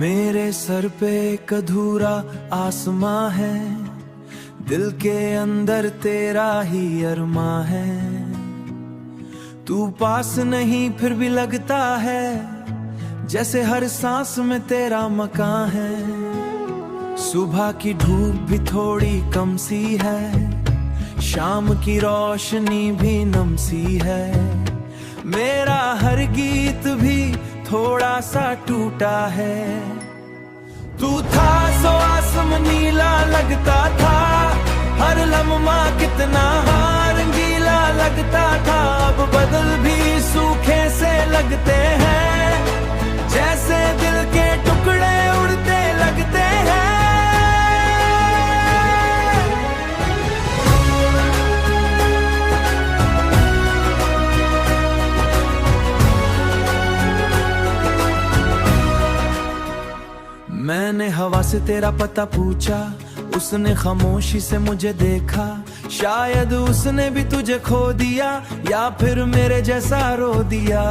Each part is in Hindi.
मेरे सर पे एक अधूरा आसमां है, दिल के अंदर तेरा ही अरमां है। तू पास नहीं फिर भी लगता है, जैसे हर सांस में तेरा मकान है। सुबह की धूप भी थोड़ी कम सी है, शाम की रोशनी भी नम सी है। मेरा हर गीत भी थोड़ा सा टूटा है। तू था सो आसमां नीला लगता था, हर लम्हा कितना रंगीला लगता था। अब बदल भी सूखे से लगते हैं, जैसे दिल के टुकड़े उड़ते लगते हैं। मैंने हवा से तेरा पता पूछा, उसने खामोशी से मुझे देखा। शायद उसने भी तुझे खो दिया, या फिर मेरे जैसा रो दिया।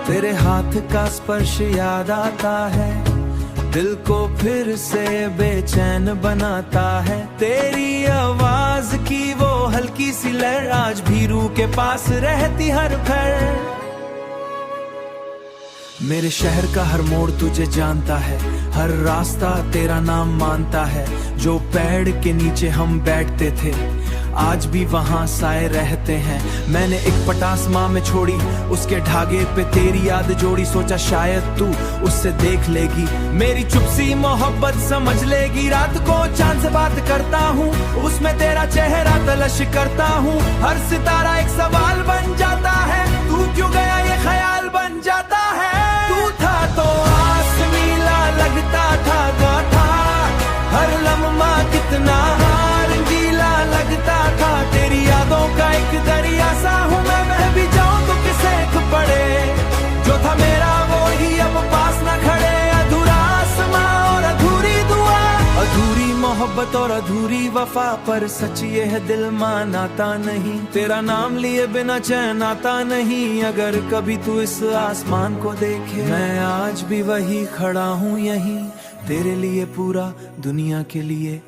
तेरे हाथ का स्पर्श याद आता है, दिल को फिर से बेचैन बनाता है। तेरी आवाज की वो हल्की सी लहर आज भी रूह के पास रहती हर पल। मेरे शहर का हर मोड़ तुझे जानता है, हर रास्ता तेरा नाम मानता है। जो पेड़ के नीचे हम बैठते थे, आज भी वहाँ साए रहते हैं। मैंने एक पटास माँ में छोड़ी, उसके धागे पे तेरी याद जोड़ी। सोचा शायद तू उससे देख लेगी, मेरी चुपसी मोहब्बत समझ लेगी। रात को चांद से बात करता हूँ, उसमें तेरा चेहरा तलाश करता हूँ। हर सितारा एक सवाल बन जाता है, तू क्यों गया ये ख्याल बन जाता है। तू था तो आस नीला लगता था, गाथा हर लम्हा कितना रंगीला लगता था। तेरी यादों का एक दरिया सा हूँ मैं, बह भी जाऊं तो किसे पड़े। जो था मेरा वो ही अब पास न खड़े। अधूरा आसमां और अधूरी दुआ, अधूरी मोहब्बत और अधूरी वफा। पर सच ये है दिल मानाता नहीं, तेरा नाम लिए बिना चैन आता नहीं। अगर कभी तू इस आसमान को देखे, मैं आज भी वही खड़ा हूँ यहीं, तेरे लिए पूरा दुनिया के लिए।